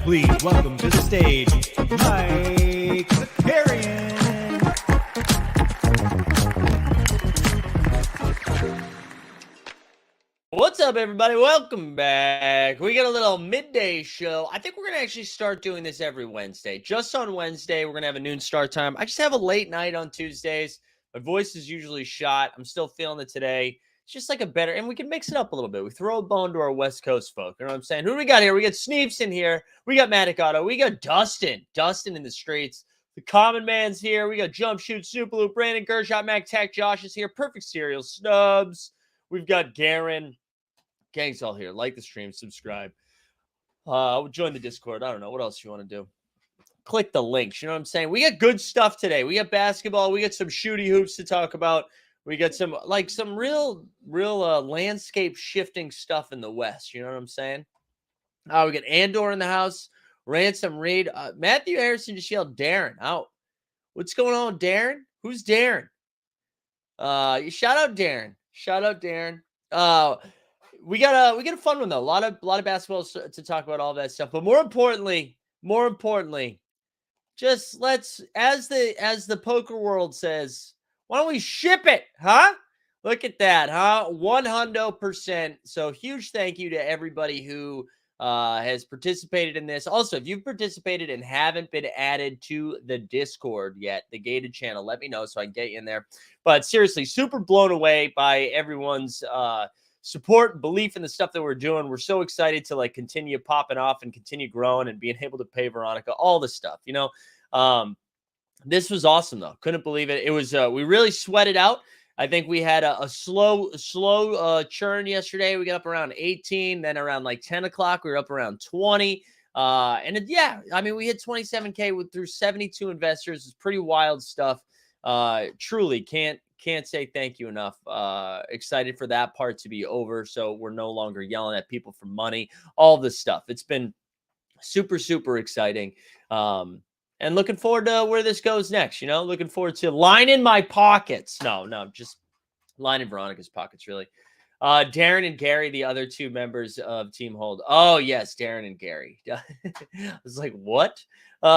please welcome to the stage, Mike Zakarian. What's up, everybody? Welcome back. We got a little midday show. I think we're going to actually start doing this every Wednesday. Just on Wednesday, we're going to have a noon start time. I just have a late night on Tuesdays. My voice is usually shot. I'm still feeling it today. It's just like a better, and we can mix it up a little bit. We throw a bone to our West Coast folk. You know what I'm saying? Who do we got here? We got Sneeps in here. We got Matic Auto. We got Dustin. Dustin in the streets. The Common Man's here. We got Jump Shoot, Superloop, Brandon Gershot, Mac Tech. Josh is here. Perfect Cereal, Snubs. We've got Garen. Gang's all here. Like the stream. Subscribe. Join the Discord. I don't know. What else you want to do? Click the links. You know what I'm saying? We got good stuff today. We got basketball. We got some shooty hoops to talk about. We got some real landscape shifting stuff in the West. You know what I'm saying? We got Andor in the house. Ransom Reed. Matthew Harrison just yelled Darren out. What's going on, Darren? Who's Darren? Shout out Darren. Shout out Darren. We got a fun one though. A lot of basketball to talk about, all that stuff. But more importantly, just let's, as the poker world says, why don't we ship it, huh? Look at that, huh? 100%. So huge thank you to everybody who has participated in this. Also, if you've participated and haven't been added to the Discord yet, the gated channel, let me know so I can get you in there. But seriously, super blown away by everyone's support and belief in the stuff that we're doing. We're so excited to continue popping off and continue growing and being able to pay Veronica, all this stuff, you know. This was awesome though. Couldn't believe it. It was, we really sweated out. I think we had a slow churn yesterday. We got up around 18, then around 10 o'clock, we were up around 20. Yeah, I mean, we hit 27K through 72 investors. It's pretty wild stuff. Truly can't say thank you enough. Excited for that part to be over. So we're no longer yelling at people for money, all this stuff. It's been super, super exciting. And looking forward to where this goes next, you know, looking forward to lining my pockets. No, just lining Veronica's pockets, really. Darren and Gary, the other two members of Team Hold. Oh, yes, Darren and Gary. I was like, what? We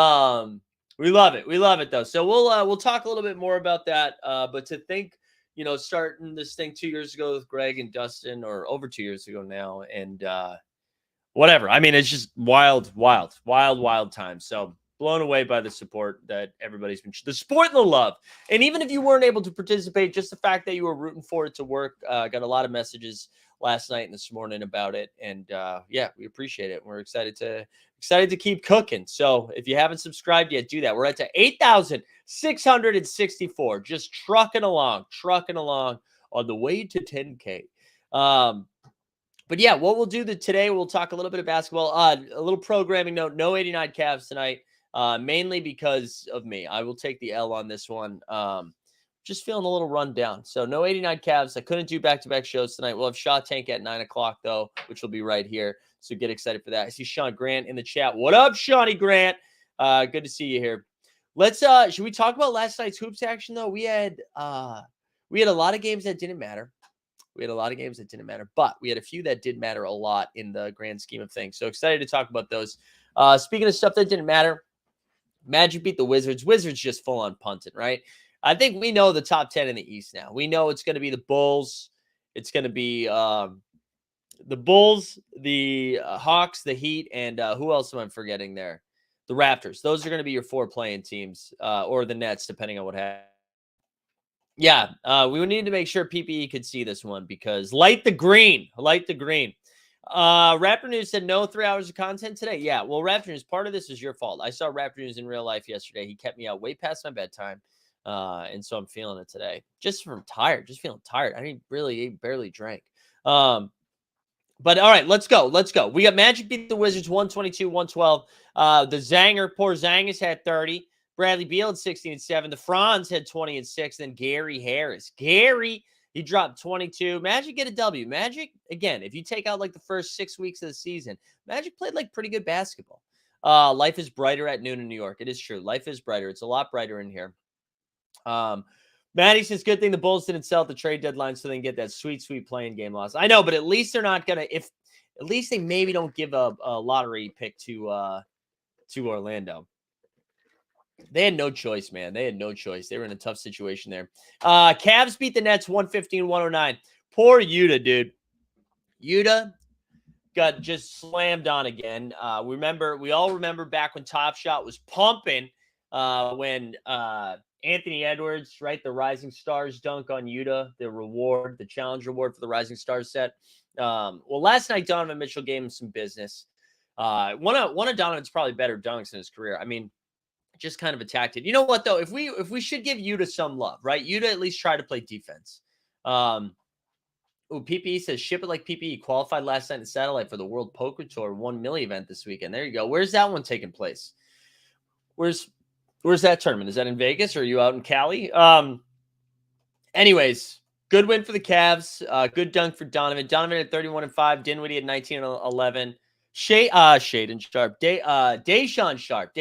love it. We love it, though. So we'll talk a little bit more about that. But to think, you know, starting this thing 2 years ago with Greg and Dustin, or over 2 years ago now, and whatever. I mean, it's just wild time. So blown away by the support that everybody's been, the support and the love. And even if you weren't able to participate, just the fact that you were rooting for it to work, got a lot of messages last night and this morning about it. And yeah, we appreciate it. We're excited to keep cooking. So if you haven't subscribed yet, do that. We're at 8,664, just trucking along on the way to 10K. But yeah, what we'll do today, we'll talk a little bit of basketball, a little programming note, no 89 Cavs tonight. Mainly because of me. I will take the L on this one. Just feeling a little run down. So no 89 Cavs. I couldn't do back-to-back shows tonight. We'll have Shaw Tank at 9 o'clock, though, which will be right here. So get excited for that. I see Sean Grant in the chat. What up, Shawnee Grant? Good to see you here. Let's should we talk about last night's hoops action, though? We had a lot of games that didn't matter. We had a lot of games that didn't matter, but we had a few that did matter a lot in the grand scheme of things. So excited to talk about those. Speaking of stuff that didn't matter, Magic beat the Wizards. Wizards just full on punted, right? I think we know the top 10 in the East now. We know it's going to be the Bulls. It's going to be the Bulls, the Hawks, the Heat, and who else am I forgetting there? The Raptors. Those are going to be your 4 playing teams, or the Nets, depending on what happens. Yeah, we would need to make sure PPE could see this one because light the green. Raptor News said no 3 hours of content today. Yeah, well, Raptor News, part of this is your fault. I saw Raptor News in real life yesterday. He kept me out way past my bedtime. And so I'm feeling it today. Just feeling tired. I barely drank. But all right, let's go. We got Magic beat the Wizards 122-112. The Zanger, poor Zangus had 30. Bradley Beal had 16-7. The Franz had 20-6. Then Gary Harris. He dropped 22. Magic get a W. Magic, again, if you take out like the first 6 weeks of the season, Magic played like pretty good basketball. Life is brighter at noon in New York. It is true. Life is brighter. It's a lot brighter in here. Maddie says, good thing the Bulls didn't sell at the trade deadline so they can get that sweet playing game loss. I know, but at least they're not going to, at least they maybe don't give a lottery pick to Orlando. They had no choice, man. They were in a tough situation there. Cavs beat the Nets 115-109. Poor Yuta, dude. Yuta got just slammed on again. We all remember back when Top Shot was pumping when Anthony Edwards, right? The Rising Stars dunk on Yuta, the challenge reward for the Rising Stars set. Well, last night, Donovan Mitchell gave him some business. One of Donovan's probably better dunks in his career. I mean, just kind of attacked it. You know what, though? If we should give Yuta some love, right? Yuta at least try to play defense. PPE says, ship it like PPE. Qualified last night in Satellite for the World Poker Tour 1 million event this weekend. There you go. Where's that one taking place? Where's that tournament? Is that in Vegas or are you out in Cali? Anyways, good win for the Cavs. Good dunk for Donovan. Donovan at 31-5. Dinwiddie at 19-11. Shaden Sharp. Dayshawn Sharp.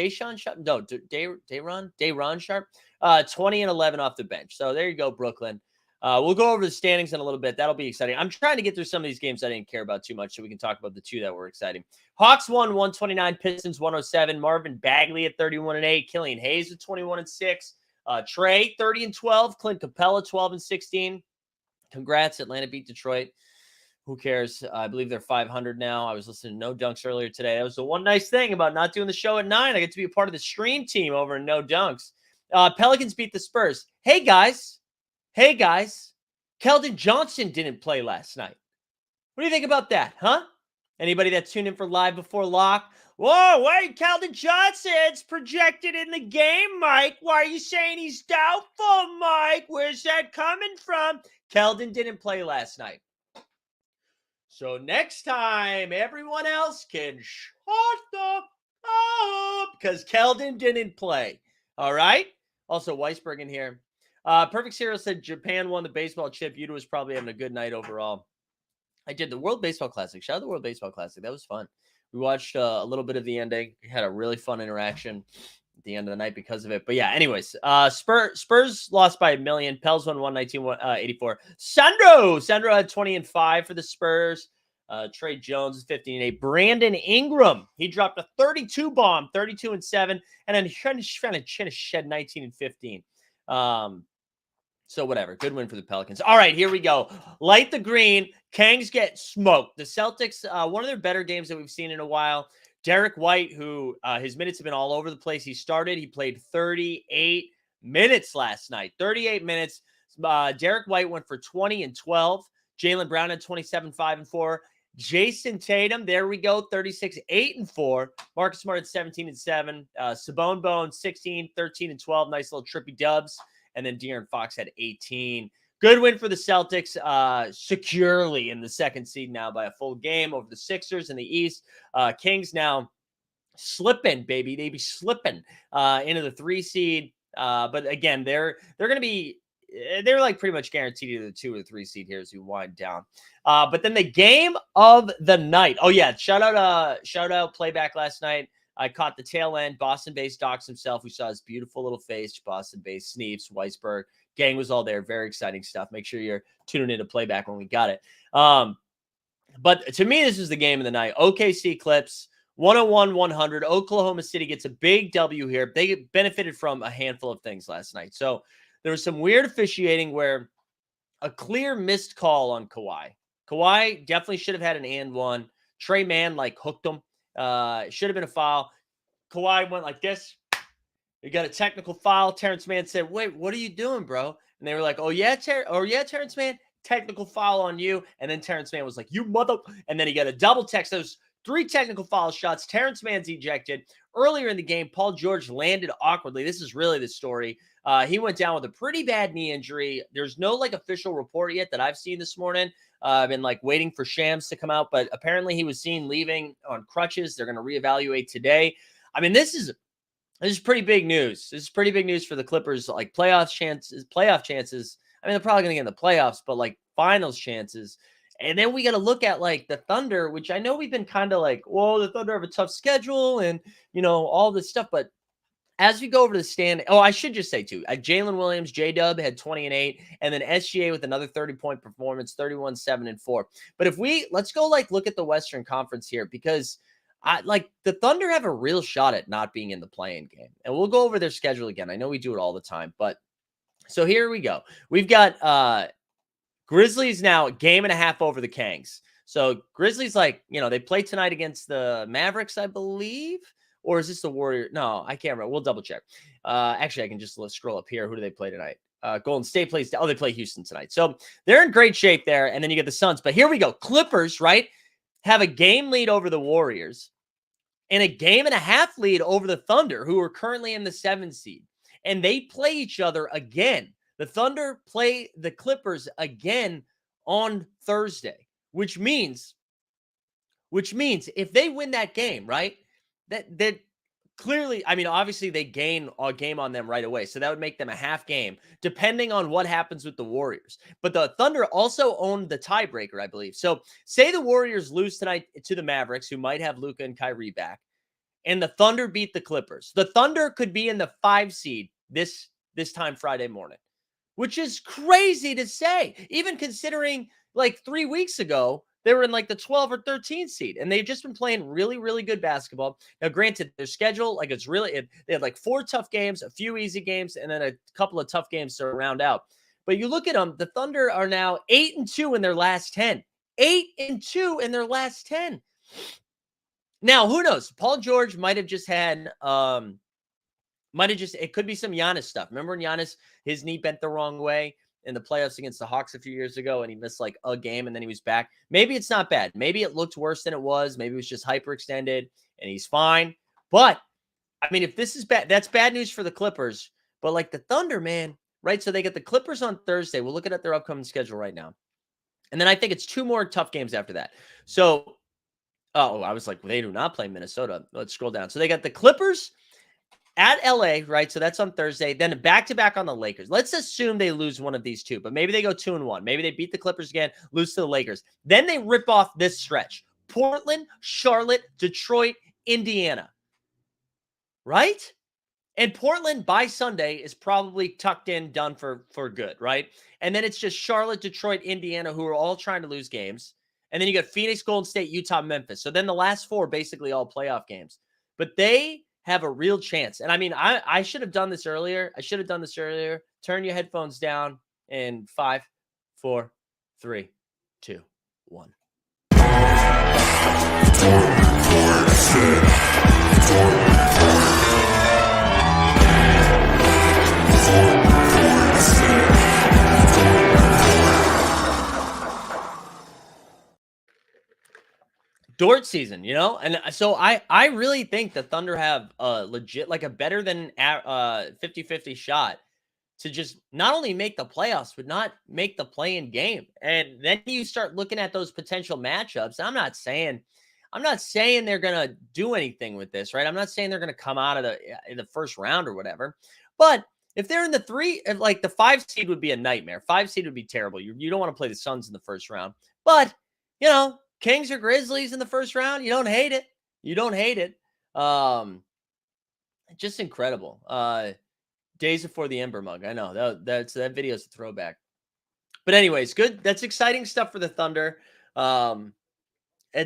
No, Dayron Sharp. 20-11 off the bench. So there you go, Brooklyn. We'll go over the standings in a little bit. That'll be exciting. I'm trying to get through some of these games I didn't care about too much so we can talk about the 2 that were exciting. Hawks won 129, Pistons 107. Marvin Bagley at 31-8. Killian Hayes at 21-6. Trey 30-12. Clint Capella 12-16. Congrats, Atlanta beat Detroit. Who cares? I believe they're 500 now. I was listening to No Dunks earlier today. That was the one nice thing about not doing the show at 9. I get to be a part of the stream team over in No Dunks. Pelicans beat the Spurs. Hey, guys. Keldon Johnson didn't play last night. What do you think about that, huh? Anybody that tuned in for Live Before Lock? Whoa, wait, Keldon Johnson's projected in the game, Mike. Why are you saying he's doubtful, Mike? Where's that coming from? Keldon didn't play last night. So next time, everyone else can shut up because Keldon didn't play. All right? Also, Weisberg in here. Perfect Serial said Japan won the baseball chip. Yuta was probably having a good night overall. I did the World Baseball Classic. Shout out the World Baseball Classic. That was fun. We watched a little bit of the ending. We had a really fun interaction at the end of the night because of it. But yeah, anyways, Spurs lost by 1 million. Pels won 119-84. Sandro had 20-5 for the Spurs. Trey Jones 15-8. Brandon Ingram, he dropped a 32 bomb, 32-7, and then shed 19-15. So whatever, good win for the Pelicans. All right, here we go. Light the green. Kangs get smoked. The Celtics, one of their better games that we've seen in a while. Derek White, who his minutes have been all over the place. He played 38 minutes last night. 38 minutes. Derek White went for 20-12. Jaylen Brown had 27, 5 and 4. Jason Tatum, there we go, 36, 8 and 4. Marcus Smart at 17 and 7. Sabone Bone, 16, 13 and 12. Nice little trippy dubs. And then De'Aaron Fox had 18. Good win for the Celtics, securely in the second seed now by a full game over the Sixers in the East. Kings now slipping, baby. They be slipping into the 3 seed. But again, they're going to be, they're like pretty much guaranteed either the 2 or the 3 seed here as we wind down. But then the game of the night. Oh yeah, shout out playback last night. I caught the tail end. Boston-based docs himself. We saw his beautiful little face. Boston-based Sneeps, Weisberg, gang was all there. Very exciting stuff. Make sure you're tuning into playback when we got it. But to me, this is the game of the night. OKC Clips, 101-100. Oklahoma City gets a big W here. They benefited from a handful of things last night. So there was some weird officiating where a clear missed call on Kawhi. Kawhi definitely should have had an and one. Trey Mann hooked him. Should have been a foul. Kawhi went like this. You got a technical foul. Terrence Mann said, "Wait, what are you doing, bro?" And they were like, "Oh yeah, Terrence Mann, technical foul on you." And then Terrence Mann was like, "You mother!" And then he got a double text. Those 3 technical foul shots. Terrence Mann's ejected. Earlier in the game, Paul George landed awkwardly. This is really the story. He went down with a pretty bad knee injury. There's no official report yet that I've seen this morning. I've been waiting for Shams to come out, but apparently he was seen leaving on crutches. They're going to reevaluate today. I mean, this is pretty big news. This is pretty big news for the Clippers. Playoff chances. I mean, they're probably going to get in the playoffs, but finals chances. And then we got to look at the Thunder, which I know we've been kind of whoa, the Thunder have a tough schedule and, all this stuff. But as we go over to the stand, I should just say too, Jalen Williams, J-Dub had 20 and 8, and then SGA with another 30-point performance, 31, 7 and 4. But if let's go look at the Western Conference here, because the Thunder have a real shot at not being in the play-in game. And we'll go over their schedule again. I know we do it all the time, but so here we go. We've got Grizzlies now a game and a half over the Kangs. So Grizzlies, they play tonight against the Mavericks, I believe. Or is this the Warrior? No, I can't remember. We'll double check. Actually, I can just scroll up here. Who do they play tonight? Golden State plays. They play Houston tonight. So they're in great shape there. And then you get the Suns. But here we go. Clippers, right, have a game lead over the Warriors and a game and a half lead over the Thunder, who are currently in the 7th seed. And they play each other again. The Thunder play the Clippers again on Thursday, which means if they win that game, right, that clearly, I mean, obviously they gain a game on them right away. So that would make them a half game, depending on what happens with the Warriors. But the Thunder also own the tiebreaker, I believe. So say the Warriors lose tonight to the Mavericks, who might have Luka and Kyrie back, and the Thunder beat the Clippers. The Thunder could be in the 5 seed this time Friday morning, which is crazy to say, even considering 3 weeks ago, they were in the 12 or 13 seed, and they've just been playing really, really good basketball. Now, granted, their schedule, they had 4 tough games, a few easy games, and then a couple of tough games to round out. But you look at them, the Thunder are now 8-2 in their last 10. 8-2 in their last 10. Now, who knows? Paul George might have just had, it could be some Giannis stuff. Remember when Giannis, his knee bent the wrong way in the playoffs against the Hawks a few years ago, and he missed a game and then he was back? Maybe it's not bad. Maybe it looked worse than it was. Maybe it was just hyperextended and he's fine. But I mean, if this is bad, that's bad news for the Clippers. But the Thunder, man, right? So they get the Clippers on Thursday. We're looking at their upcoming schedule right now. And then I think it's 2 more tough games after that. So, I was they do not play Minnesota. Let's scroll down. So they got the Clippers at LA, right? So that's on Thursday. Then back-to-back on the Lakers. Let's assume they lose one of these 2, but maybe they go 2-1. Maybe they beat the Clippers again, lose to the Lakers. Then they rip off this stretch: Portland, Charlotte, Detroit, Indiana. Right? And Portland by Sunday is probably tucked in, done for good, right? And then it's just Charlotte, Detroit, Indiana, who are all trying to lose games. And then you got Phoenix, Golden State, Utah, Memphis. So then the last 4 basically all playoff games. But they have a real chance. And I mean, I should have done this earlier. Turn your headphones down in 5, 4, 3, 2, 1. Dort season, and so I really think the Thunder have a legit, a better than 50-50 shot to just not only make the playoffs, but not make the play-in game. And then you start looking at those potential matchups. I'm not saying they're gonna do anything with this, right? I'm not saying they're gonna come out of the first round or whatever. But if they're in the 3, the 5 seed would be a nightmare. 5 seed would be terrible. You don't want to play the Suns in the first round, but Kings or Grizzlies in the first round, you don't hate it. Just incredible. Days before the Ember mug. I know that video is a throwback. But anyways, good. That's exciting stuff for the Thunder. And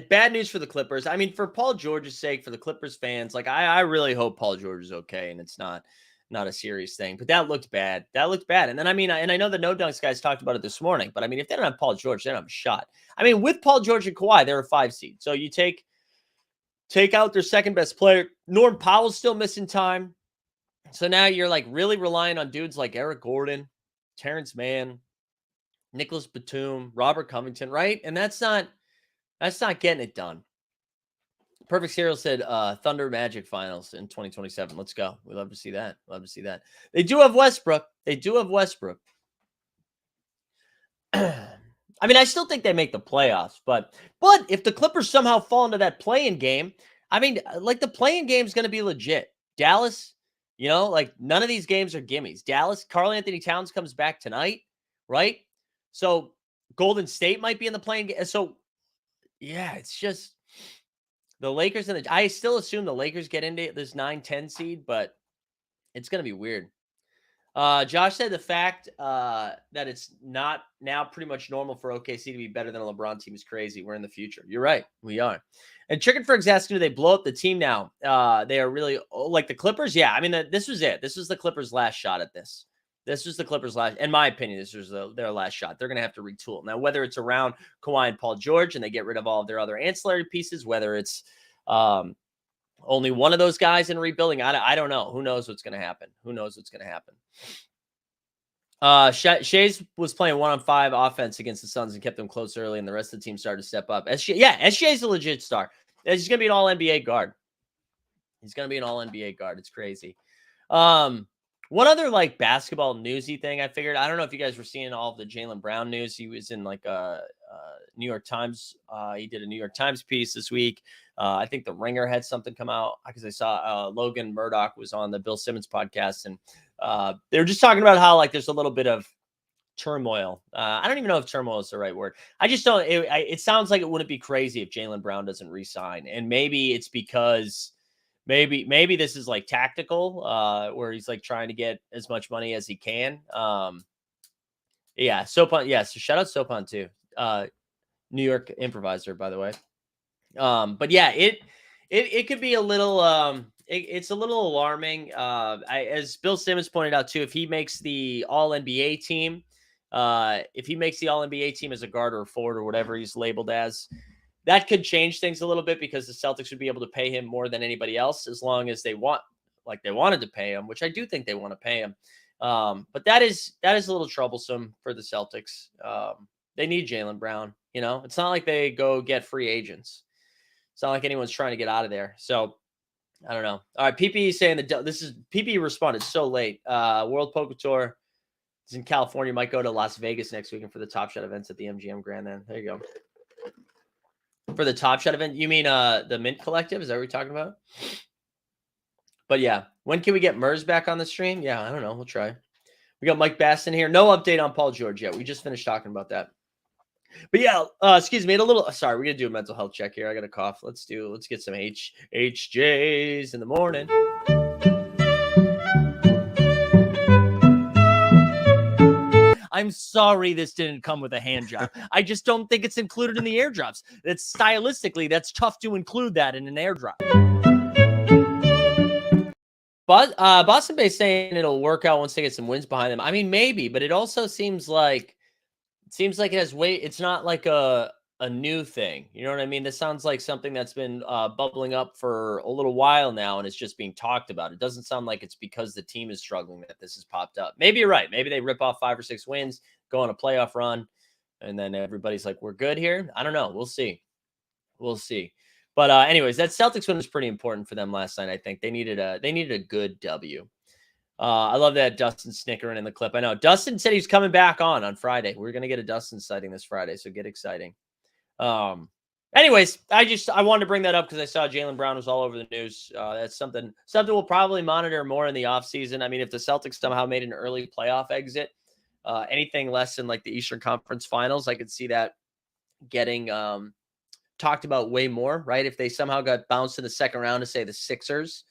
bad news for the Clippers. I mean, for Paul George's sake, for the Clippers fans, like I really hope Paul George is okay and it's not a serious thing. But that looked bad. That looked bad. And then I know the No Dunks guys talked about it this morning. But I mean, if they don't have Paul George, they don't have a shot. I mean, with Paul George and Kawhi, they're a 5 seed. So you take out their second best player. Norm Powell's still missing time. So now you're like really relying on dudes like Eric Gordon, Terrence Mann, Nicholas Batum, Robert Covington, right? And that's not getting it done. Perfect Serial said Thunder Magic Finals in 2027. Let's go. We love to see that. They do have Westbrook. I mean, I still think they make the playoffs, but if the Clippers somehow fall into that play-in game, I mean, like the play-in game is going to be legit. Dallas, like none of these games are gimmies. Dallas, Karl-Anthony Towns comes back tonight, right? So Golden State might be in the play-in game. So yeah, it's just the Lakers I still assume the Lakers get into this 9-10 seed, but it's going to be weird. Josh said the fact that it's not now pretty much normal for OKC to be better than a LeBron team is crazy. We're in the future. You're right. We are. And Chicken Frig's asking, do they blow up the team now? They are really like the Clippers. Yeah. I mean, this was it. This was the Clippers' last shot at this. This was the Clippers' last, in my opinion, this was their last shot. They're going to have to retool. Now, whether it's around Kawhi and Paul George and they get rid of all of their other ancillary pieces, whether it's only one of those guys in rebuilding, I don't know. Who knows what's going to happen? Shays was playing 1-on-5 offense against the Suns and kept them close early, and the rest of the team started to step up. SGA's a legit star. He's going to be an all-NBA guard. It's crazy. One other like basketball newsy thing I figured, I don't know if you guys were seeing all of the Jaylen Brown news. He was in like a New York Times. He did a New York Times piece this week. I think the Ringer had something come out because I saw Logan Murdoch was on the Bill Simmons podcast, and they were just talking about how like there's a little bit of turmoil. I don't even know if turmoil is the right word. I just don't. It sounds like it wouldn't be crazy if Jaylen Brown doesn't re-sign, and maybe it's because maybe this is like tactical, where he's like trying to get as much money as he can. Yeah, Sopan. Yeah, so shout out Sopan too. New York improviser, by the way. But yeah, it could be a little. It's a little alarming. As Bill Simmons pointed out too, if he makes the All NBA team, as a guard or a forward or whatever he's labeled as, that could change things a little bit because the Celtics would be able to pay him more than anybody else as long as they wanted to pay him, which I do think they want to pay him. But that is a little troublesome for the Celtics. They need Jaylen Brown. It's not like they go get free agents. It's not like anyone's trying to get out of there. So I don't know. All right. PP is saying that PP responded so late. World Poker Tour is in California. Might go to Las Vegas next weekend for the Top Shot events at the MGM Grand. Then there you go. For the Top Shot event, you mean the Mint Collective? Is that what you're talking about? But yeah, when can we get Mers back on the stream? Yeah, I don't know. We'll try. We got Mike Baston here. No update on Paul George yet. We just finished talking about that. But yeah, excuse me, sorry, we're gonna do a mental health check here. I got a cough. Let's get some HJs in the morning. I'm sorry this didn't come with a hand job. I just don't think it's included in the airdrops. That's stylistically, that's tough to include that in an airdrop. But Boston Bay saying it'll work out once they get some wins behind them. I mean, maybe, but it also seems like it has weight. It's not like a new thing. You know what I mean? This sounds like something that's been bubbling up for a little while now, and it's just being talked about. It doesn't sound like it's because the team is struggling that this has popped up. Maybe you're right. Maybe they rip off 5 or 6 wins, go on a playoff run, and then everybody's like, we're good here. I don't know. We'll see. But anyways, that Celtics win was pretty important for them last night. I think they needed a good W. I love that Dustin snickering in the clip. I know Dustin said he's coming back on Friday. We're going to get a Dustin sighting this Friday, so get exciting. Anyways, I wanted to bring that up because I saw Jaylen Brown was all over the news. That's something we'll probably monitor more in the offseason. I mean, if the Celtics somehow made an early playoff exit, anything less than like the Eastern Conference Finals, I could see that getting talked about way more, right? If they somehow got bounced in the second round to say the Sixers,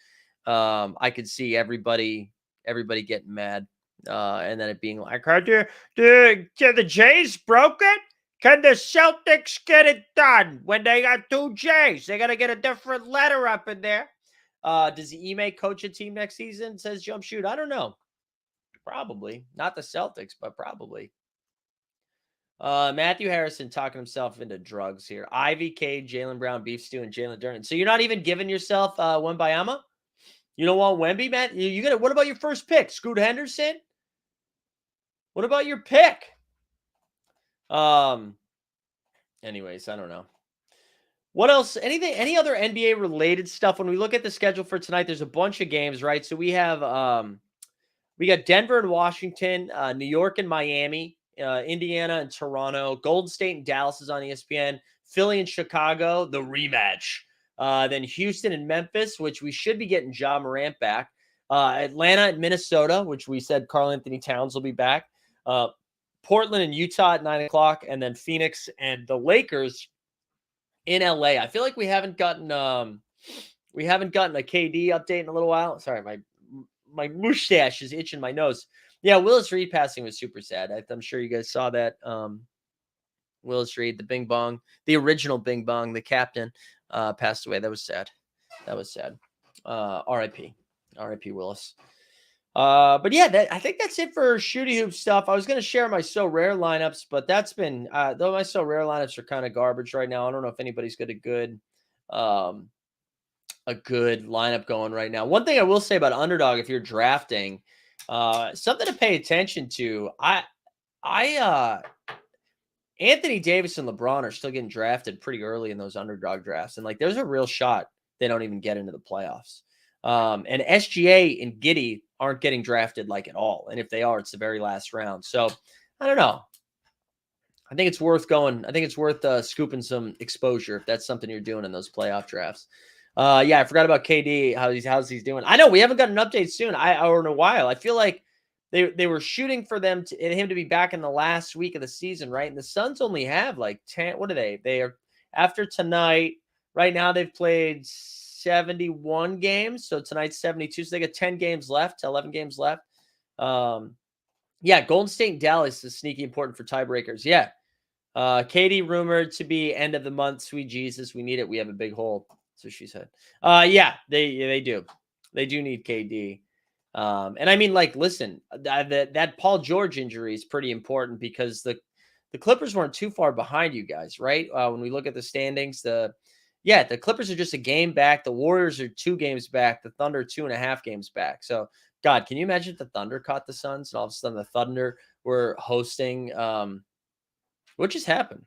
I could see everybody everybody getting mad. And then it being like, do the Jays broke it? Can the Celtics get it done when they got 2 J's? They got to get a different letter up in there. Does Ime coach a team next season? Says Jump Shoot. I don't know. Probably. Not the Celtics, but probably. Matthew Harrison talking himself into drugs here. Ivy Cade, Jaylen Brown, Beef Stew, and Jalen Durden. So you're not even giving yourself Wembayama? You don't want Wemby, Matt? You got what about your first pick? Scoot Henderson? What about your pick? Anyways, I don't know. What else? Any other NBA related stuff? When we look at the schedule for tonight, there's a bunch of games, right? So we have we got Denver and Washington, New York and Miami, Indiana and Toronto, Golden State and Dallas is on ESPN, Philly and Chicago, the rematch. Then Houston and Memphis, which we should be getting Ja Morant back. Atlanta and Minnesota, which we said Karl Anthony Towns will be back. Portland and Utah at 9 o'clock, and then Phoenix and the Lakers in LA. I feel like we haven't gotten a KD update in a little while. Sorry, my mustache is itching my nose. Yeah, Willis Reed passing was super sad. I'm sure you guys saw that. Willis Reed, the Bing Bong, the original Bing Bong, the captain, passed away. That was sad. R.I.P. Willis. But yeah, I think that's it for Shooty Hoop stuff. I was going to share my So Rare lineups, but that's been, though my So Rare lineups are kind of garbage right now. I don't know if anybody's got a good lineup going right now. One thing I will say about Underdog, if you're drafting, something to pay attention to. Anthony Davis and LeBron are still getting drafted pretty early in those Underdog drafts. And like, there's a real shot they don't even get into the playoffs. And SGA and Giddey aren't getting drafted like at all. And if they are, it's the very last round. So I don't know. I think it's worth going. I think it's worth scooping some exposure if that's something you're doing in those playoff drafts. Yeah, I forgot about KD. How's he's doing? I know we haven't got an update soon. Or in a while. I feel like they were shooting for him to be back in the last week of the season, right? And the Suns only have like 10. What are they? They are after tonight. Right now they've played 71 games. So tonight's 72. So they got 10 games left, 11 games left. Yeah, Golden State and Dallas is sneaky important for tiebreakers. Yeah. KD rumored to be end of the month. Sweet Jesus, we need it. We have a big hole. So she said. Yeah, they do. They do need KD. And I mean, like, listen, that Paul George injury is pretty important because the Clippers weren't too far behind you guys, right? When we look at the standings, the Clippers are just a game back. The Warriors are 2 games back. The Thunder 2.5 games back. So, God, can you imagine if the Thunder caught the Suns and all of a sudden the Thunder were hosting? What just happened?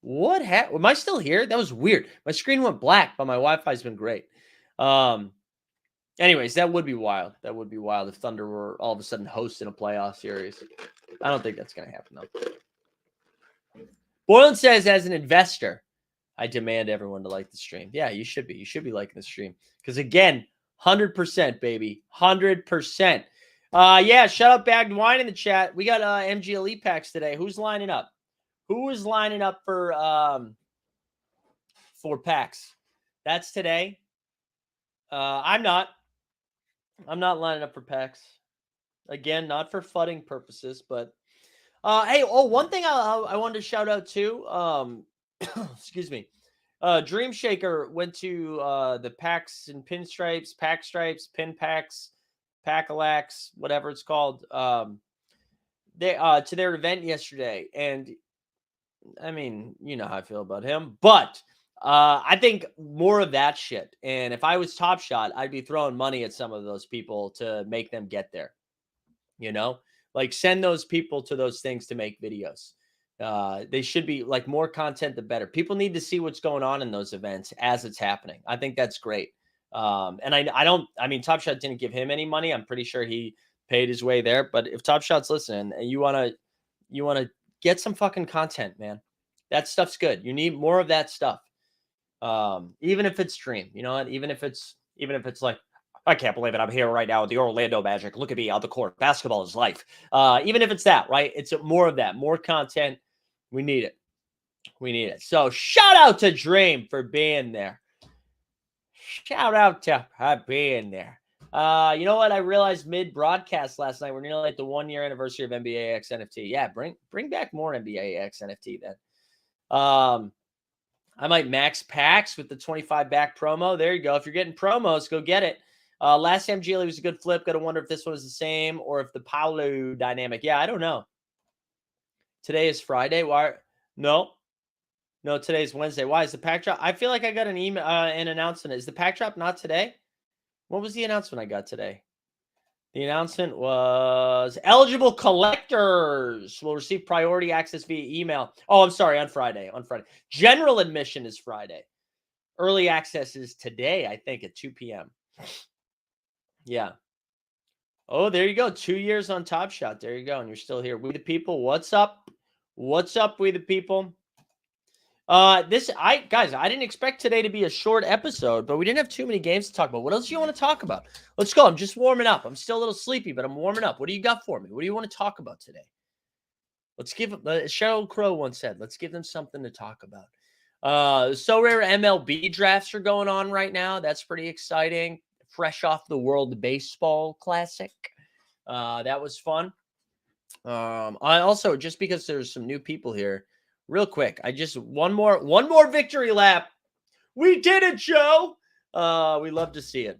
What happened? Am I still here? That was weird. My screen went black, but my Wi-Fi's been great. Anyways, that would be wild. That would be wild if Thunder were all of a sudden hosting a playoff series. I don't think that's going to happen, though. Boylan says, as an investor, I demand everyone to like the stream. Yeah, you should be. You should be liking the stream. Because, again, 100%, baby. 100%. Yeah, shout out Bagged Wine in the chat. We got MG Elite Packs today. Who's lining up? Who is lining up for packs? That's today. I'm not lining up for packs. Again, not for fudding purposes, but hey, one thing I wanted to shout out too. Excuse me. Dream Shaker went to the Packs and Pinstripes, Pack Stripes, Pin Packs, Pack-a-Lax, whatever it's called. They to their event yesterday, and I mean, you know how I feel about him, but I think more of that shit. And if I was Top Shot, I'd be throwing money at some of those people to make them get there. You know, like send those people to those things to make videos. They should be like more content, the better. People need to see what's going on in those events as it's happening. I think that's great. And I mean, Top Shot didn't give him any money. I'm pretty sure he paid his way there. But if Top Shot's listening and you want to get some fucking content, man, that stuff's good. You need more of that stuff. Even if it's Dream, you know what? Even if it's like, I can't believe it. I'm here right now with the Orlando Magic. Look at me on the court. Basketball is life. Even if it's that, right? It's more of that, more content. We need it. We need it. So shout out to Dream for being there. Shout out to her being there. You know what? I realized mid-broadcast last night, we're nearly at the 1-year anniversary of NBA X NFT. Yeah, bring back more NBA X NFT then. I might max packs with the 25 back promo. There you go. If you're getting promos, go get it. Last time Gili was a good flip. Got to wonder if this one is the same or if the Paolo dynamic. Yeah, I don't know. Today is Friday. Why? No, today's Wednesday. Why is the pack drop? I feel like I got an email, an announcement. Is the pack drop not today? What was the announcement I got today? The announcement was eligible collectors will receive priority access via email. Oh, I'm sorry, on Friday. General admission is Friday. Early access is today, I think, at 2 p.m. Yeah. Oh, there you go. 2 years on Top Shot. There you go. And you're still here. We the people. What's up? What's up, we the people? Guys, I didn't expect today to be a short episode, but we didn't have too many games to talk about. What else do you want to talk about? Let's go. I'm just warming up. I'm still a little sleepy, but I'm warming up. What do you got for me? What do you want to talk about today? Let's give Sheryl Crow once said, let's give them something to talk about. So rare MLB drafts are going on right now. That's pretty exciting. Fresh off the World Baseball Classic. That was fun. I also, just because there's some new people here, real quick, I just one more victory lap. We did it, Joe. We love to see it.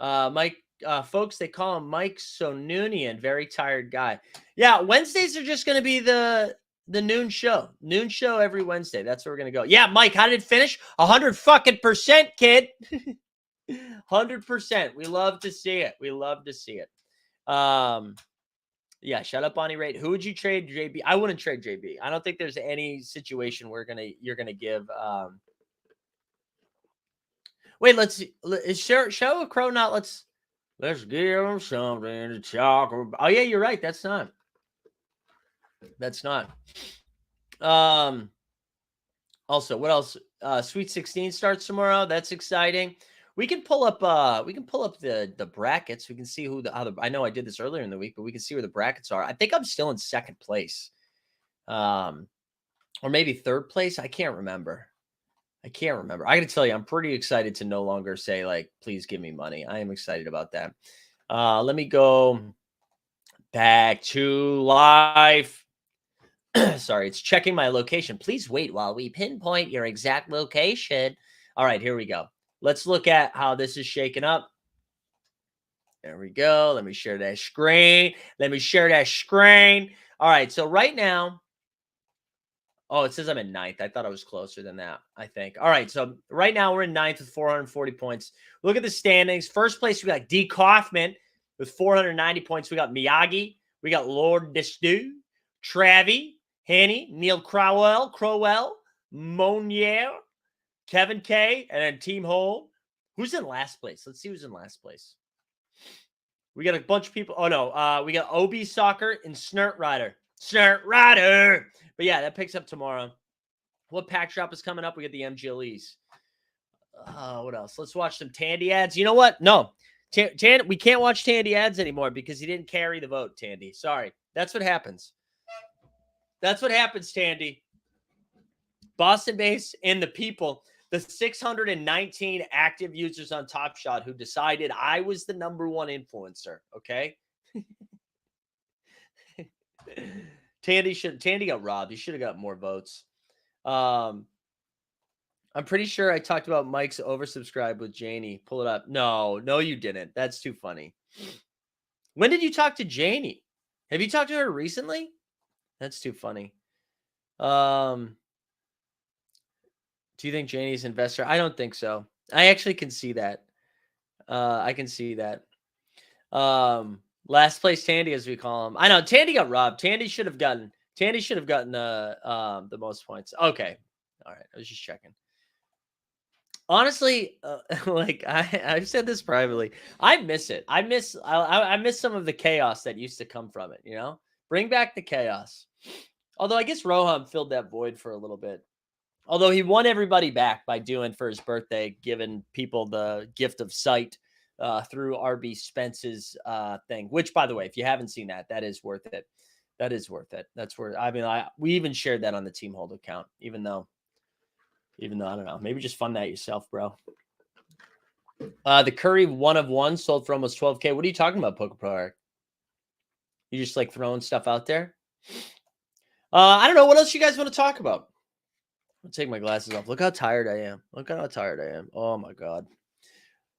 Mike, folks, they call him Mike Sonunian, very tired guy. Yeah, Wednesdays are just going to be the noon show. Noon show every Wednesday. That's where we're going to go. Yeah, Mike, how did it finish? 100%, kid. 100%. We love to see it. We love to see it. Yeah, shut up, Bonnie Raitt. Who would you trade, JB? I wouldn't trade JB. I don't think there's any situation where you're gonna give. Wait, let's see. Is Sheryl Crow not? Let's give him something to talk about. Oh yeah, you're right. That's not. Also, what else? Sweet 16 starts tomorrow. That's exciting. We can pull up the brackets. We can see I know I did this earlier in the week, but we can see where the brackets are. I think I'm still in second place. Or maybe third place. I can't remember. I got to tell you, I'm pretty excited to no longer say, like, please give me money. I am excited about that. Let me go back to life. Sorry, it's checking my location. Please wait while we pinpoint your exact location. All right, here we go. Let's look at how this is shaking up. There we go. Let me share that screen. All right, so right now, oh, it says I'm in ninth. I thought I was closer than that, I think. All right, so right now we're in ninth with 440 points. Look at the standings. First place, we got D. Kaufman with 490 points. We got Miyagi. We got Lord Destu, Travi, Hanny, Neil Crowell, Monier, Kevin K, and then Team Hold. Who's in last place? Let's see who's in last place. We got a bunch of people. Oh, no. We got OB Soccer and Snurt Rider. But yeah, that picks up tomorrow. What pack drop is coming up? We got the MGLEs. What else? Let's watch some Tandy ads. You know what? No. We can't watch Tandy ads anymore because he didn't carry the vote, Tandy. Sorry. That's what happens. Tandy. Boston base and the people, the 619 active users on Top Shot who decided I was the number one influencer. Okay. Tandy got robbed. He should have got more votes. I'm pretty sure I talked about Mike's oversubscribed with Janie. Pull it up. No, you didn't. That's too funny. When did you talk to Janie? Have you talked to her recently? That's too funny. Do you think Janie's an investor? I don't think so. I actually can see that. I can see that. Last place Tandy, as we call him. I know Tandy got robbed. Tandy should have gotten the most points. Okay. All right. I was just checking. Honestly, like I've said this privately. I miss it. I miss some of the chaos that used to come from it, you know? Bring back the chaos. Although I guess Roham filled that void for a little bit. Although he won everybody back by doing for his birthday, giving people the gift of sight through RB Spence's thing. Which, by the way, if you haven't seen that, that is worth it. That is worth it. That's worth. I mean, we even shared that on the Team Hold account. Even though I don't know, maybe just fund that yourself, bro. The Curry 1 of 1 sold for almost 12K. What are you talking about, Poker Pro Eric? You just like throwing stuff out there? I don't know. What else you guys want to talk about? I'll take my glasses off. Look how tired I am. Look how tired I am. Oh my God.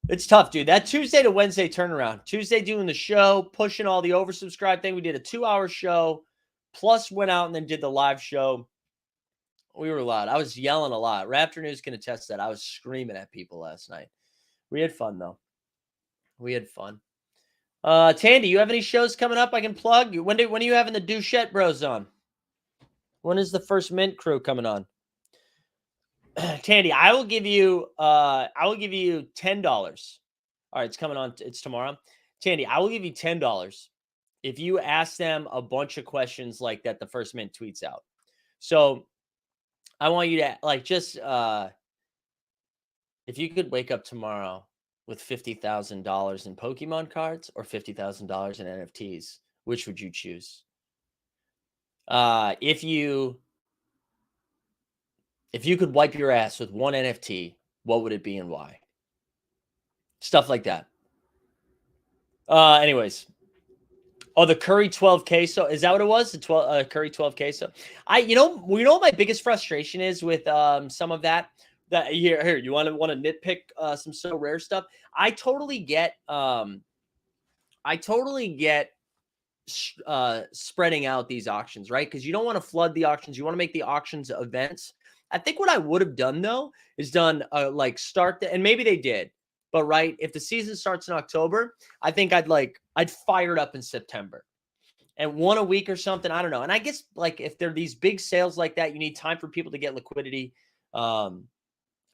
It's tough, dude. That Tuesday to Wednesday turnaround. Tuesday doing the show, pushing all the oversubscribed thing. We did a 2-hour show, plus went out and then did the live show. We were loud. I was yelling a lot. Raptor News can attest that. I was screaming at people last night. We had fun, though. We had fun. Tandy, you have any shows coming up I can plug? When are you having the Duchette Bros on? When is the First Mint crew coming on? Tandy, I will give you $10. All right, it's coming on. It's tomorrow. Tandy, I will give you $10 if you ask them a bunch of questions like that the First Mint tweets out. So I want you to if you could wake up tomorrow with $50,000 in Pokemon cards or $50,000 in NFTs, which would you choose? If you could wipe your ass with one NFT, what would it be and why? Stuff like that. Anyways. Oh, the Curry 12K. So is that what it was? The Curry 12K. So you know what my biggest frustration is with some of that. That here, you want to nitpick some so rare stuff. I totally get spreading out these auctions, right? Because you don't want to flood the auctions. You want to make the auctions events. I think what I would have done though is done and maybe they did, but right, if the season starts in October, I think I'd fire it up in September and one a week or something. I don't know. And I guess like if there are these big sales like that, you need time for people to get liquidity.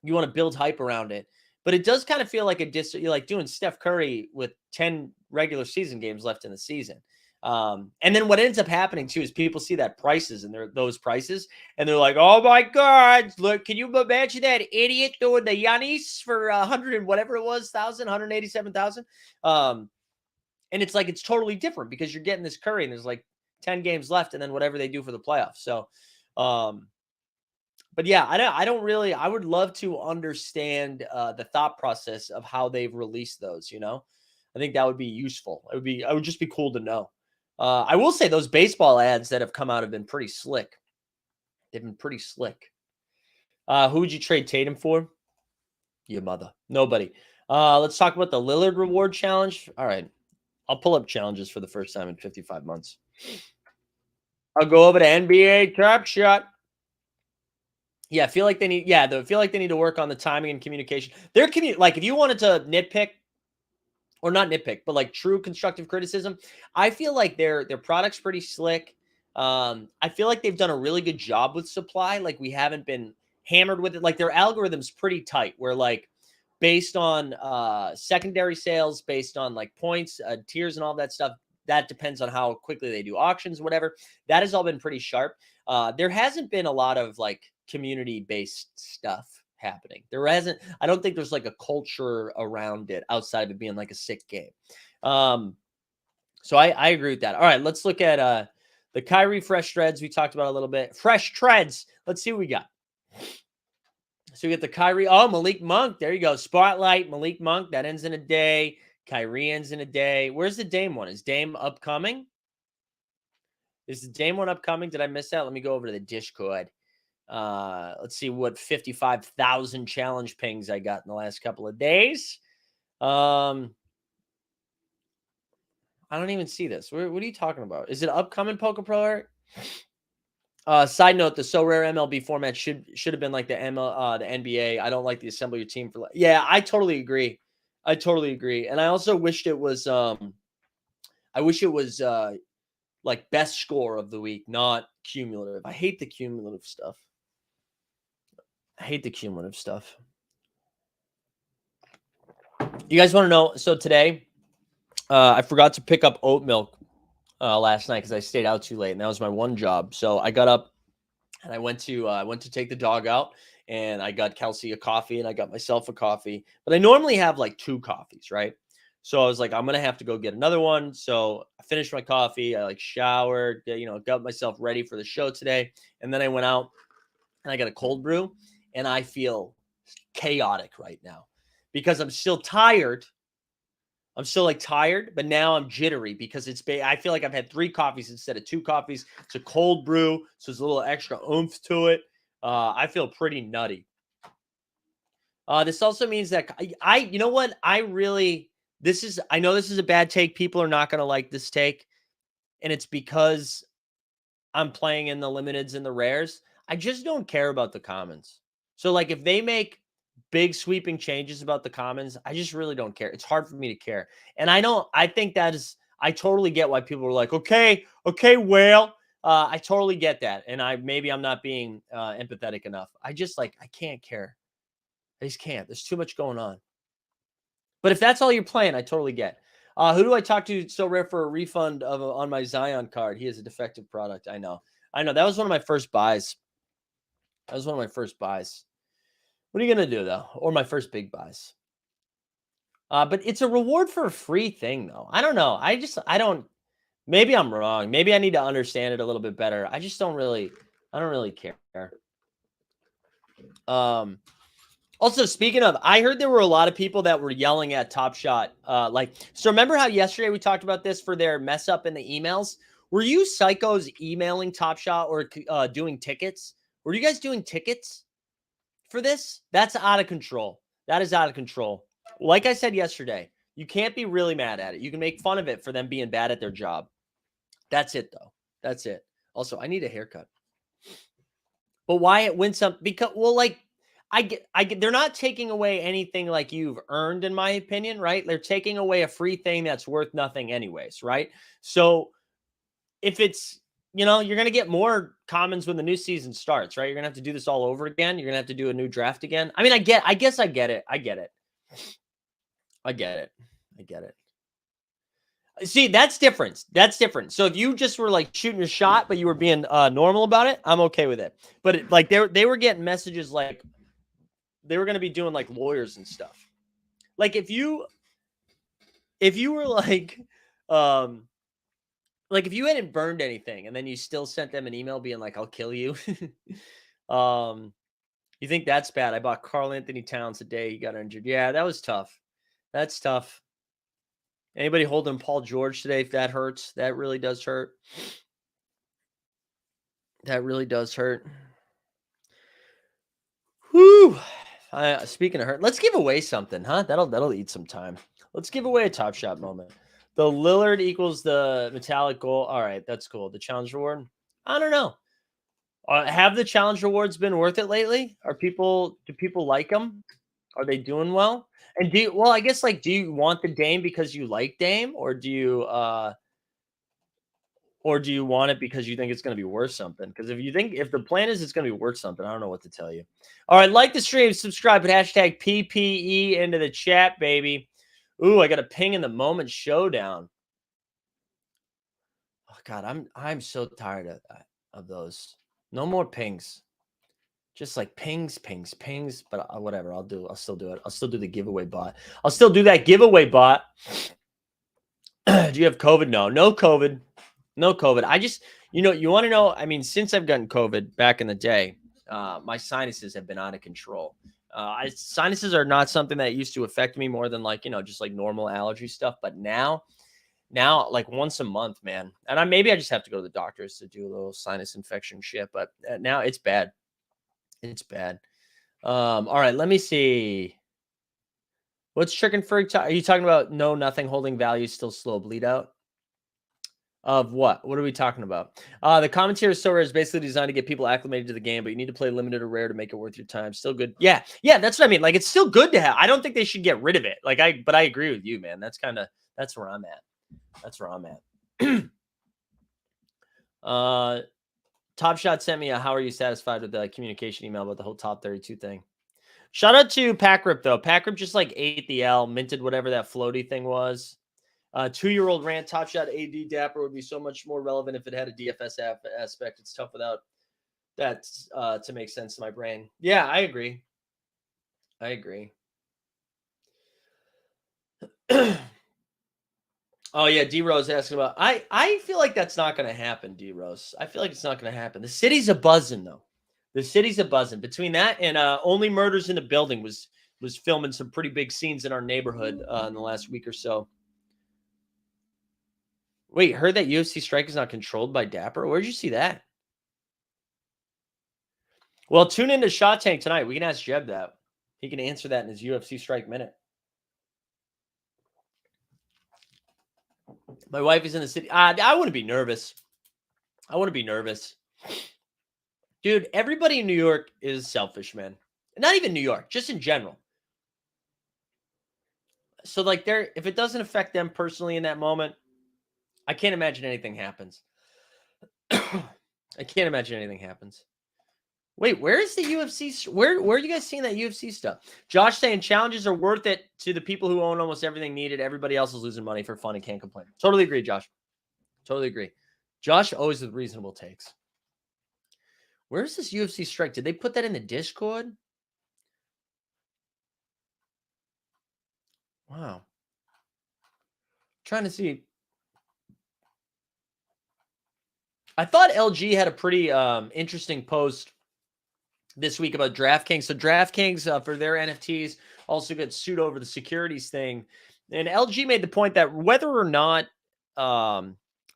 You want to build hype around it, but it does kind of feel like you're like doing Steph Curry with 10 regular season games left in the season. And then what ends up happening too is people see that prices and those prices and they're like, oh my God, look, can you imagine that idiot doing the Giannis for 100 and whatever it was, 187,000. And it's like, it's totally different because you're getting this Curry and there's like 10 games left and then whatever they do for the playoffs. So, but yeah, I would love to understand the thought process of how they've released those, I think that would be useful. It would just be cool to know. I will say those baseball ads that have come out have been pretty slick. They've been pretty slick. Who would you trade Tatum for? Your mother. Nobody. Let's talk about the Lillard reward challenge. All right. I'll pull up challenges for the first time in 55 months. I'll go over to NBA Top Shot. Yeah, I feel like they need to work on the timing and communication. Like if you wanted to nitpick, or not nitpick, but like true constructive criticism, I feel like their product's pretty slick. I feel like they've done a really good job with supply. Like we haven't been hammered with it. Like their algorithm's pretty tight. Where like based on secondary sales, based on like points, tiers, and all that stuff. That depends on how quickly they do auctions, whatever. That has all been pretty sharp. There hasn't been a lot of like community-based stuff happening. I don't think there's like a culture around it outside of it being like a sick game. So I agree with that. All right, let's look at the Kyrie Fresh Threads we talked about a little bit. Fresh Threads. Let's see what we got. So we get the Kyrie. Oh, Malik Monk. There you go. Spotlight, Malik Monk. That ends in a day. Kyrie ends in a day. Where's the Dame one? Is Dame upcoming? Is the Dame one upcoming? Did I miss that? Let me go over to the Discord. Let's see what 55,000 challenge pings I got in the last couple of days. I don't even see this. What are you talking about? Is it upcoming, Poker Pro Eric? Side note: the So Rare MLB format should have been like the NBA. I don't like the assemble your team for. Yeah, I totally agree. And I also wished it was. Like best score of the week, not cumulative. I hate the cumulative stuff. You guys want to know? So today, I forgot to pick up oat milk last night because I stayed out too late, and that was my one job. So I got up and I went to take the dog out, and I got Kelsey a coffee, and I got myself a coffee. But I normally have like 2 coffees, right? So I was like, I'm going to have to go get another one. So I finished my coffee. I like showered, got myself ready for the show today. And then I went out and I got a cold brew, and I feel chaotic right now because I'm still tired. I'm still like tired, but now I'm jittery because I feel like I've had 3 coffees instead of 2 coffees. It's a cold brew, so there's a little extra oomph to it. I feel pretty nutty. This also means that you know what? I know this is a bad take. People are not going to like this take. And it's because I'm playing in the limiteds and the rares. I just don't care about the commons. So like if they make big sweeping changes about the commons, I just really don't care. It's hard for me to care. And I think I totally get why people are like, okay, whale. I totally get that. And maybe I'm not being empathetic enough. I can't care. I just can't. There's too much going on. But if that's all you're playing, I totally get. Who do I talk to so rare for a refund on my Zion card? He has a defective product. I know. That was one of my first buys. What are you going to do, though? Or my first big buys. But it's a reward for a free thing, though. I don't know. Maybe I'm wrong. Maybe I need to understand it a little bit better. I don't really care. Also, speaking of, I heard there were a lot of people that were yelling at Top Shot. So remember how yesterday we talked about this for their mess up in the emails? Were you psychos emailing Top Shot or doing tickets? Were you guys doing tickets for this? That's out of control. That is out of control. Like I said yesterday, you can't be really mad at it. You can make fun of it for them being bad at their job. That's it, though. That's it. Also, I need a haircut. But why it went some? Because, well, like, I get they're not taking away anything like you've earned, in my opinion, right? They're taking away a free thing that's worth nothing anyways, right? So if it's, you're going to get more commons when the new season starts, right? You're going to have to do this all over again. You're going to have to do a new draft again. I mean, I guess I get it. I get it. See, that's different. So if you just were like shooting your shot, but you were being normal about it, I'm okay with it. But they were getting messages like they were going to be doing like lawyers and stuff. Like if you were like if you hadn't burned anything and then you still sent them an email being like, I'll kill you. You think that's bad? I bought Karl Anthony Towns today. He got injured. Yeah, that was tough. That's tough. Anybody holding Paul George today? If that hurts, that really does hurt. Whew. Speaking of hurt, let's give away something, huh? That'll eat some time. Let's give away a Top Shot moment. The Lillard equals the metallic goal. All right, that's cool. The challenge reward. I don't know. Have the challenge rewards been worth it lately? Do people like them? Are they doing well? And do you want the Dame because you like Dame, or do you want it because you think it's going to be worth something? Because if the plan is it's going to be worth something, I don't know what to tell you. All right, like the stream, subscribe, put hashtag PPE into the chat, baby. Ooh, I got a ping in the moment showdown. Oh God, I'm so tired of those. No more pings. Just like pings. But whatever, I'll still do it. I'll still do the giveaway bot. I'll still do that giveaway bot. Do you have COVID? No COVID. No COVID. I just, you want to know, I mean, since I've gotten COVID back in the day, my sinuses have been out of control. Sinuses are not something that used to affect me more than just like normal allergy stuff. But now like once a month, man. And maybe I just have to go to the doctors to do a little sinus infection shit. But now it's bad. It's bad. All right, let me see. What's Chicken Ferg? Are you talking about nothing holding value, still slow bleed out? Of what? What are we talking about? The commentary is so rare is basically designed to get people acclimated to the game, but you need to play limited or rare to make it worth your time. Still good. Yeah, that's what I mean. Like, it's still good to have. I don't think they should get rid of it. But I agree with you, man. That's where I'm at. Top Shot sent me a how are you satisfied with the communication email about the whole top 32 thing. Shout out to Packrip, though. Packrip just like ate the L, minted whatever that floaty thing was. 2-year-old rant, Top Shot AD Dapper would be so much more relevant if it had a DFS aspect. It's tough without that to make sense to my brain. Yeah, I agree. Oh, yeah, D-Rose asking about... I feel like that's not going to happen, D-Rose. I feel like it's not going to happen. The city's a buzzing, though. The city's a buzzing. Between that and Only Murders in the Building was was filming some pretty big scenes in our neighborhood in the last week or so. Wait, heard that UFC Strike is not controlled by Dapper? Where'd you see that? Well, tune into Shot Tank tonight. We can ask Jeb that. He can answer that in his UFC Strike Minute. My wife is in the city. I wouldn't be nervous. I wouldn't be nervous. Dude, everybody in New York is selfish, man. Not even New York, just in general. So, like, if it doesn't affect them personally in that moment, I can't imagine anything happens. I can't imagine anything happens. Wait, where is the UFC? Where are you guys seeing that UFC stuff? Josh saying challenges are worth it to the people who own almost everything needed. Everybody else is losing money for fun and can't complain. Totally agree, Josh. Totally agree. Josh always with reasonable takes. Where's this UFC Strike? Did they put that in the Discord? Wow. Trying to see. I thought LG had a pretty interesting post this week about DraftKings. So DraftKings for their NFTs also got sued over the securities thing. And LG made the point that whether or not the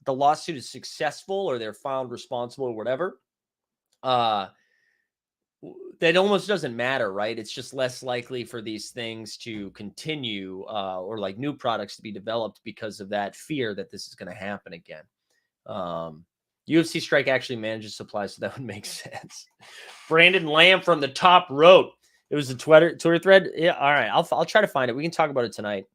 lawsuit is successful or they're found responsible or whatever, that almost doesn't matter, right? It's just less likely for these things to continue or like new products to be developed because of that fear that this is going to happen again. UFC Strike actually manages supply, so that would make sense. Brandon Lamb from the top wrote, it was a Twitter thread. Yeah, all right. I'll try to find it. We can talk about it tonight.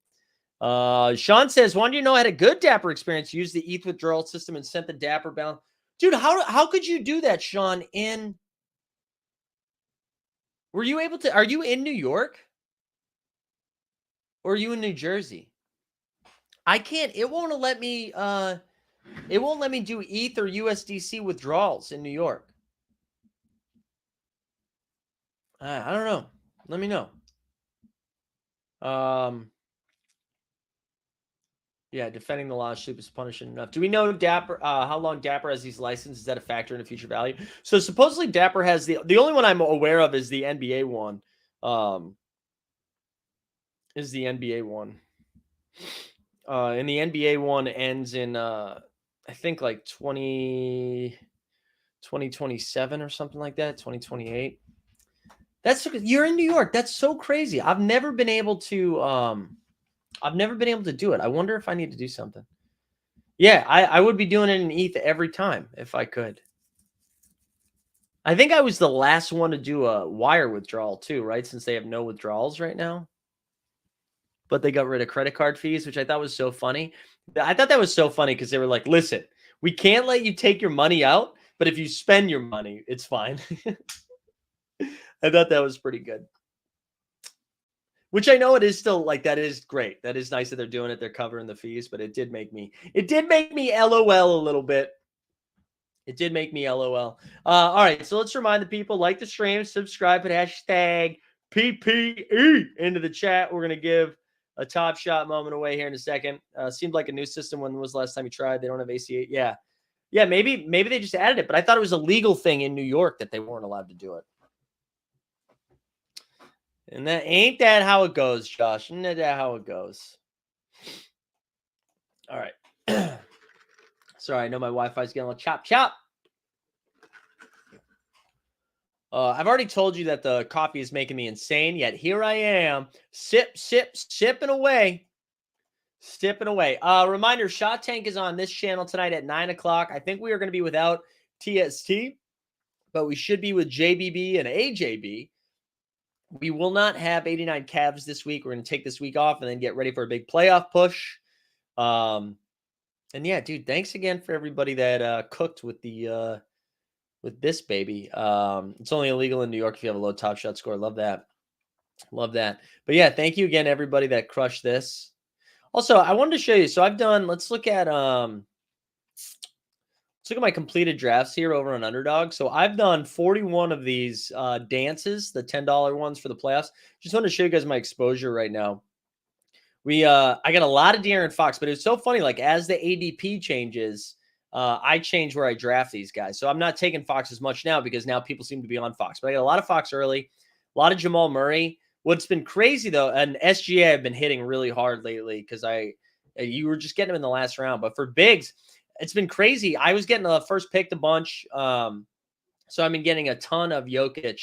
Sean says, one, you know, I had a good Dapper experience, used the ETH withdrawal system and sent the Dapper balance. Dude, how could you do that, Sean? Were you able to, are you in New York? Or are you in New Jersey? I can't, it won't let me do ETH or USDC withdrawals in New York. I don't know. Let me know. Yeah, defending the lawsuit is punishing enough. Do we know Dapper? How long Dapper has these licenses? Is that a factor in the future value? So supposedly Dapper has the only one I'm aware of is the NBA one. Is the NBA one? And the NBA one ends in I think like 2027 or something like that. 2028. You're in New York. That's so crazy. I've never been able to do it. I wonder if I need to do something. Yeah, I would be doing it in ETH every time if I could. I think I was the last one to do a wire withdrawal too, right? Since they have no withdrawals right now. But they got rid of credit card fees, which I thought was so funny. I thought that was so funny because they were like, listen, we can't let you take your money out, but if you spend your money, it's fine. I thought that was pretty good. Which I know it is still like, that is great. That is nice that they're doing it. They're covering the fees, but it did make me LOL a little bit. It did make me LOL. All right. So let's remind the people, like the stream, subscribe, put hashtag PPE into the chat. We're going to give a Top Shot moment away here in a second. Seemed like a new system. When was the last time you tried? They don't have ACH. Yeah. Yeah. Maybe they just added it, but I thought it was a legal thing in New York that they weren't allowed to do it. And ain't that how it goes, Josh? Isn't that how it goes? All right. Sorry, I know my Wi-Fi is getting a little chop. I've already told you that the coffee is making me insane, yet here I am, sipping away. Reminder, Shot Tank is on this channel tonight at 9 o'clock. I think we are going to be without TST, but we should be with JBB and AJB. We will not have 89 Cavs this week. We're going to take this week off and then get ready for a big playoff push. And yeah, dude, thanks again for everybody that cooked with the with this baby. It's only illegal in New York if you have a low Top Shot score. Love that. But yeah, thank you again, everybody that crushed this. Also, I wanted to show you. So I've done. Let's look at my completed drafts here over on Underdog. So I've done 41 of these dances, the $10 ones for the playoffs. Just wanted to show you guys my exposure right now. I got a lot of De'Aaron Fox, but it's so funny. Like as the ADP changes, I change where I draft these guys. So I'm not taking Fox as much now because now people seem to be on Fox. But I got a lot of Fox early, a lot of Jamal Murray. What's been crazy though, and SGA I've been hitting really hard lately because you were just getting him in the last round. But for bigs, it's been crazy. I was getting the first pick a bunch. So I've been getting a ton of Jokic.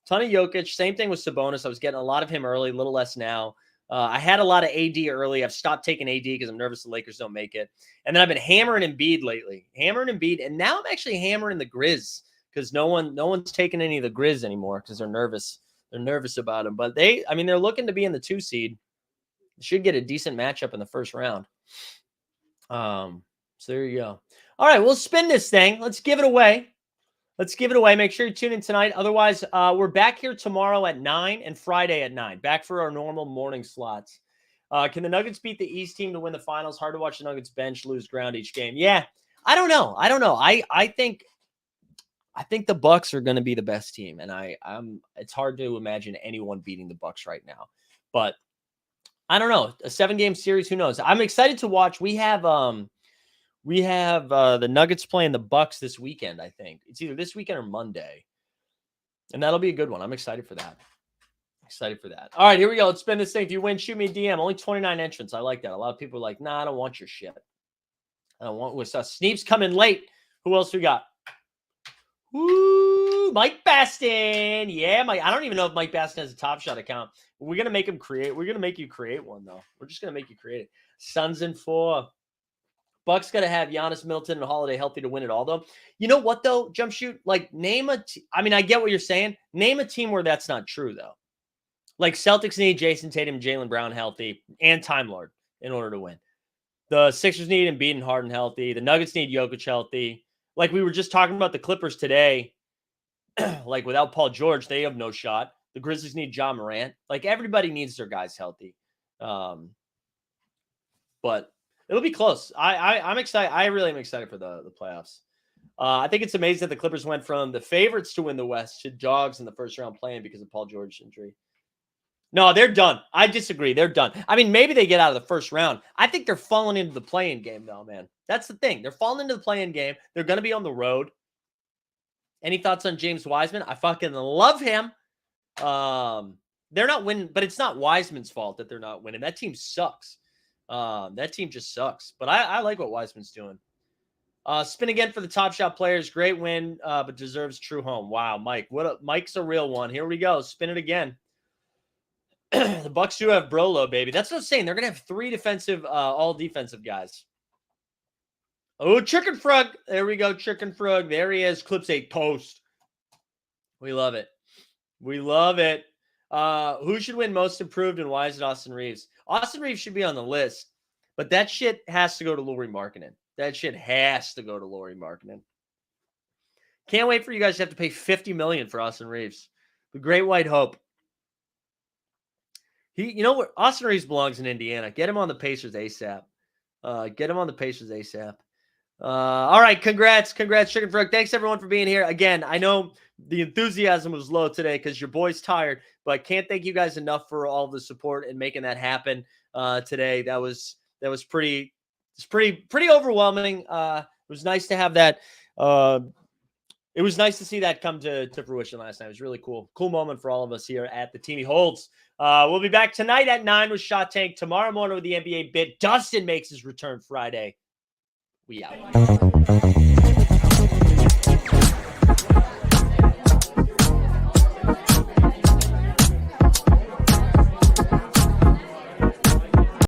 Same thing with Sabonis. I was getting a lot of him early, a little less now. I had a lot of AD early. I've stopped taking AD because I'm nervous the Lakers don't make it. And then I've been hammering Embiid lately. And now I'm actually hammering the Grizz because no one's taking any of the Grizz anymore because they're nervous. They're nervous about him. But they're looking to be in the 2 seed. Should get a decent matchup in the first round. So there you go. All right, we'll spin this thing. Let's give it away. Make sure you tune in tonight. Otherwise, we're back here tomorrow at 9 and Friday at 9. Back for our normal morning slots. Can the Nuggets beat the East team to win the finals? Hard to watch the Nuggets bench lose ground each game. Yeah, I don't know. I think the Bucks are going to be the best team, and it's hard to imagine anyone beating the Bucks right now. But I don't know. A 7-game series, who knows? I'm excited to watch. We have the Nuggets playing the Bucks this weekend, I think. It's either this weekend or Monday. And that'll be a good one. I'm excited for that. All right, here we go. Let's spin this thing. If you win, shoot me a DM. Only 29 entrants. I like that. A lot of people are like, nah, I don't want your shit. I don't want with us. Sneep's coming late. Who else we got? Woo, Mike Baston. Yeah, I don't even know if Mike Baston has a Top Shot account. We're going to make him create. We're going to make you create one, though. We're just going to make you create it. Suns in 4. Bucks got to have Giannis, Middleton, and Holiday healthy to win it all, though. You know what, though, Jump Shoot? Like, I get what you're saying. Name a team where that's not true, though. Like, Celtics need Jason Tatum, Jaylen Brown healthy, and Time Lord in order to win. The Sixers need Embiid and Harden healthy. The Nuggets need Jokic healthy. Like, we were just talking about the Clippers today. Like, without Paul George, they have no shot. The Grizzlies need Ja Morant. Like, everybody needs their guys healthy. But it'll be close. I'm excited. I really am excited for the playoffs. I think it's amazing that the Clippers went from the favorites to win the West to dogs in the first round playing because of Paul George's injury. No, they're done. I disagree. They're done. I mean, maybe they get out of the first round. I think they're falling into the play-in game, though, man. That's the thing. They're falling into the play-in game. They're going to be on the road. Any thoughts on James Wiseman? I fucking love him. They're not winning, but it's not Wiseman's fault that they're not winning. That team sucks. That team just sucks. But I like what Wiseman's doing. Spin again for the Top Shot players. Great win, but deserves true home. Wow, Mike. Mike's a real one. Here we go. Spin it again. The Bucks do have Brolo, baby. That's what I'm saying. They're going to have 3 defensive, all defensive guys. Oh, Chicken Frog. There we go, Chicken Frog. There he is. Clips a toast. We love it. Who should win most improved and why is it Austin Reeves? Austin Reeves should be on the list, but that shit has to go to Lauri Markkanen. Can't wait for you guys to have to pay $50 million for Austin Reeves. The Great White Hope. You know what? Austin Reeves belongs in Indiana. Get him on the Pacers ASAP. All right. Congrats, Chicken Frog. Thanks, everyone, for being here. Again, I know the enthusiasm was low today because your boy's tired, but can't thank you guys enough for all the support and making that happen today. That was pretty overwhelming. It was nice to have that. It was nice to see that come to fruition last night. It was really cool. Cool moment for all of us here at the Team He Holds. We'll be back tonight at 9 with Shot Tank. Tomorrow morning with the NBA Bit. Dustin makes his return Friday. We out.